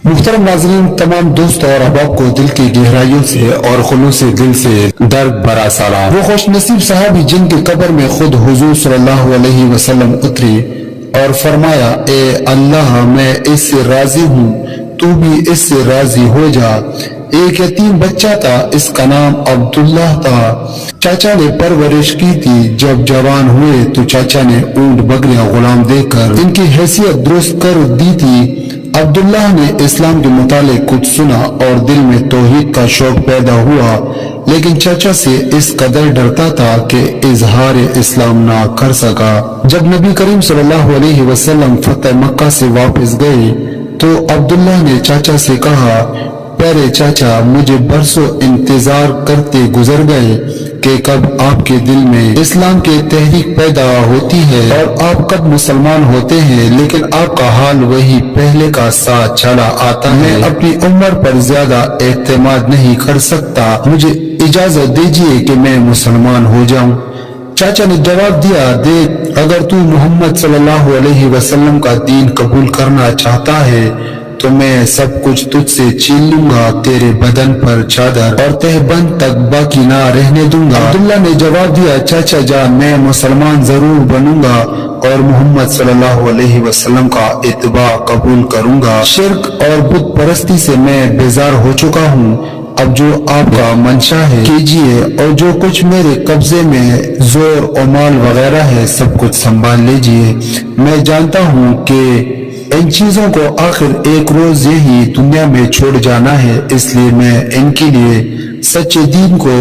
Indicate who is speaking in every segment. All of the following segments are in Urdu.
Speaker 1: محترم ناظرین، تمام دوست اور احباب کو دل کی گہرائیوں سے اور خلوص دل سے درد برا سلام۔ وہ خوش نصیب صحابی جن کی قبر میں خود حضور صلی اللہ علیہ وسلم اتری اور فرمایا، اے اللہ، میں اس سے راضی ہوں، تو بھی اس سے راضی ہو جا۔ ایک یتیم بچہ تھا، اس کا نام عبداللہ تھا۔ چاچا نے پرورش کی تھی۔ جب جوان ہوئے تو چاچا نے اونٹ بکریاں غلام دے کر ان کی حیثیت درست کر دی تھی۔ عبداللہ نے اسلام کے متعلق کچھ سنا اور دل میں توحید کا شوق پیدا ہوا، لیکن چاچا سے اس قدر ڈرتا تھا کہ اظہار اسلام نہ کر سکا۔ جب نبی کریم صلی اللہ علیہ وسلم فتح مکہ سے واپس گئے تو عبداللہ نے چاچا سے کہا، پیارے چاچا، مجھے برسوں انتظار کرتے گزر گئے کہ کب آپ کے دل میں اسلام کی تحریک پیدا ہوتی ہے اور آپ کب مسلمان ہوتے ہیں، لیکن آپ کا حال وہی پہلے کا ساتھ چلا آتا ہے۔ میں اپنی عمر پر زیادہ اعتماد نہیں کر سکتا، مجھے اجازت دیجیے کہ میں مسلمان ہو جاؤں۔ چاچا نے جواب دیا، دیکھ، اگر تو محمد صلی اللہ علیہ وسلم کا دین قبول کرنا چاہتا ہے تو میں سب کچھ تجھ سے چھین لوں گا، تیرے بدن پر چادر اور تہبند تک باقی نہ رہنے دوں گا۔ عبداللہ نے جواب دیا، چاچا جان، میں مسلمان ضرور بنوں گا اور محمد صلی اللہ علیہ وسلم کا اتباع قبول کروں گا۔ شرک اور بت پرستی سے میں بیزار ہو چکا ہوں، اب جو آپ کا منشا ہے کیجیے، اور جو کچھ میرے قبضے میں زور و مال وغیرہ ہے سب کچھ سنبھال لیجیے۔ میں جانتا ہوں کہ ان چیزوں کو آخر ایک روز یہی دنیا میں چھوڑ جانا ہے، اس لیے میں ان کے لیے سچے دین کو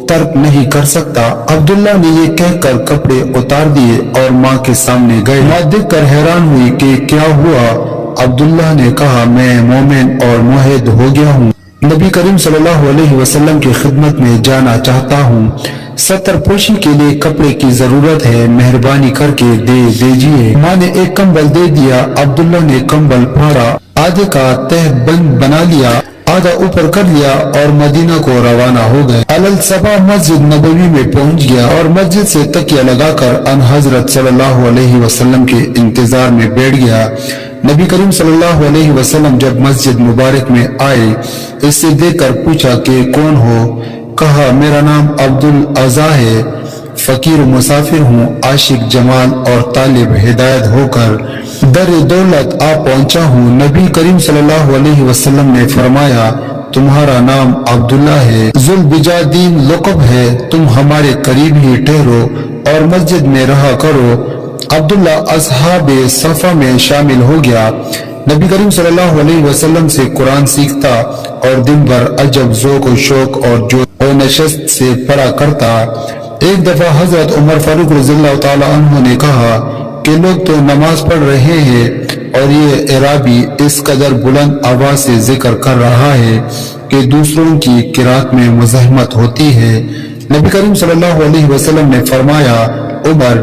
Speaker 1: ترک نہیں کر سکتا۔ عبداللہ نے یہ کہہ کر کپڑے اتار دیے اور ماں کے سامنے گئے۔ ماں دیکھ کر حیران ہوئی کہ کیا ہوا۔ عبداللہ نے کہا، میں مومن اور موحد ہو گیا ہوں، نبی کریم صلی اللہ علیہ وسلم کی خدمت میں جانا چاہتا ہوں، ستر پوشی کے لیے کپڑے کی ضرورت ہے، مہربانی کر کے دے دیجیے۔ ماں نے ایک کمبل دے دیا۔ عبداللہ نے کمبل پھاڑا، آدھے کا تہ بند بنا لیا، آدھا اوپر کر لیا اور مدینہ کو روانہ ہو گئے۔ الصبح مسجد نبوی میں پہنچ گیا اور مسجد سے تکیہ لگا کر ان حضرت صلی اللہ علیہ وسلم کے انتظار میں بیٹھ گیا۔ نبی کریم صلی اللہ علیہ وسلم جب مسجد مبارک میں آئے، اس سے دیکھ کر پوچھا کہ کون ہو؟ کہا، میرا نام عبدالعزا ہے، فقیر و مسافر ہوں، عاشق جمال اور طالب ہدایت ہو کر در دولت آ پہنچا ہوں۔ نبی کریم صلی اللہ علیہ وسلم نے فرمایا، تمہارا نام عبداللہ ہے، ذوالبجادین لقب ہے، تم ہمارے قریب ہی ٹھہرو اور مسجد میں رہا کرو۔ عبداللہ اصحاب صفا میں شامل ہو گیا۔ نبی کریم صلی اللہ علیہ وسلم سے قرآن سیکھتا اور دن بھر عجب ذوق و شوق اور جو نشست سے پڑھا کرتا۔ ایک دفعہ حضرت عمر فاروق رضی اللہ تعالی عنہ نے کہا کہ لوگ تو نماز پڑھ رہے ہیں اور یہ عرابی اس قدر بلند آواز سے ذکر کر رہا ہے کہ دوسروں کی قرات میں مزاحمت ہوتی ہے۔ نبی کریم صلی اللہ علیہ وسلم نے فرمایا، عمر،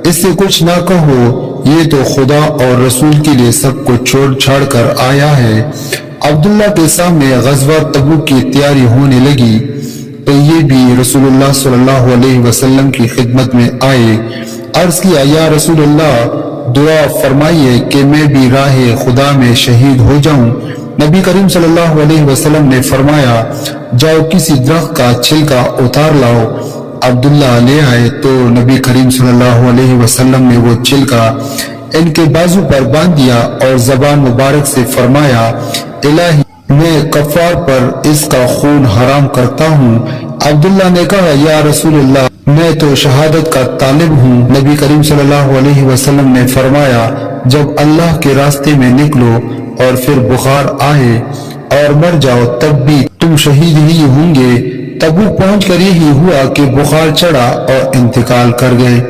Speaker 1: اس سے کچھ نہ کہو، یہ تو خدا اور رسول کے لیے سب کو چھوڑ چھاڑ کر آیا ہے۔ عبداللہ کے سامنے غزوہ تبوک کی تیاری ہونے لگی تو یہ بھی رسول اللہ صلی اللہ علیہ وسلم کی خدمت میں آئے۔ عرض کیا، یا رسول اللہ، دعا فرمائیے کہ میں بھی راہ خدا میں شہید ہو جاؤں۔ نبی کریم صلی اللہ علیہ وسلم نے فرمایا، جاؤ کسی درخت کا چھلکا اتار لاؤ۔ عبداللہ لے آئے تو نبی کریم صلی اللہ علیہ وسلم نے وہ چھلکا ان کے بازو پر باندھ دیا اور زبان مبارک سے فرمایا، الہی، میں کفار پر اس کا خون حرام کرتا ہوں۔ عبداللہ نے کہا، یا رسول اللہ، میں تو شہادت کا طالب ہوں۔ نبی کریم صلی اللہ علیہ وسلم نے فرمایا، جب اللہ کے راستے میں نکلو اور پھر بخار آئے اور مر جاؤ تب بھی تم شہید ہی ہوں گے۔ تبوک پہنچ کر یہی ہوا کہ بخار چڑھا اور انتقال کر گئے۔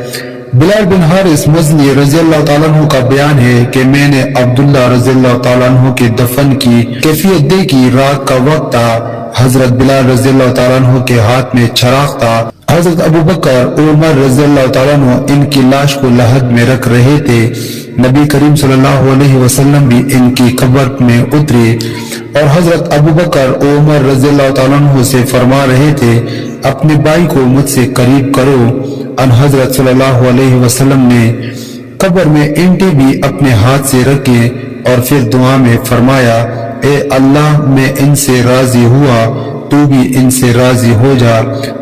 Speaker 1: بلال بن حارث مزنی رضی اللہ تعالیٰ عنہ کا بیان ہے کہ میں نے عبداللہ رضی اللہ تعالیٰ عنہ کے دفن کی کیفیت دیکھی۔ رات کا وقت تھا، حضرت بلال رضی اللہ تعالیٰ عنہ کے ہاتھ میں چراغ تھا، حضرت ابو بکر عمر رضی اللہ تعالیٰ عنہ ان کی لاش کو لحد میں رکھ رہے تھے۔ نبی کریم صلی اللہ علیہ وسلم بھی ان کی قبر میں اترے اور حضرت ابو بکر عمر رضی اللہ تعالیٰ عنہ سے فرما رہے تھے، اپنے بھائی کو مجھ سے قریب کرو۔ ان حضرت صلی اللہ علیہ وسلم نے قبر میں اینٹیں بھی اپنے ہاتھ سے رکھے اور پھر دعا میں فرمایا، اے اللہ میں ان سے راضی ہوا، تو بھی ان سے راضی ہو جا۔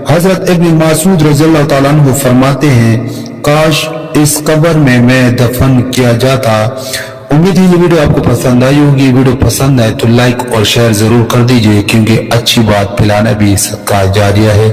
Speaker 1: حضرت ابن مسعود رضی اللہ تعالیٰ عنہ فرماتے ہیں کاش اس قبر میں دفن کیا جاتا۔ امید ہے یہ ویڈیو آپ کو پسند آئی ہوگی۔ ویڈیو پسند آئے تو لائک اور شیئر ضرور کر دیجئے، کیونکہ اچھی بات پھیلانا بھی صدقہ جاریہ ہے۔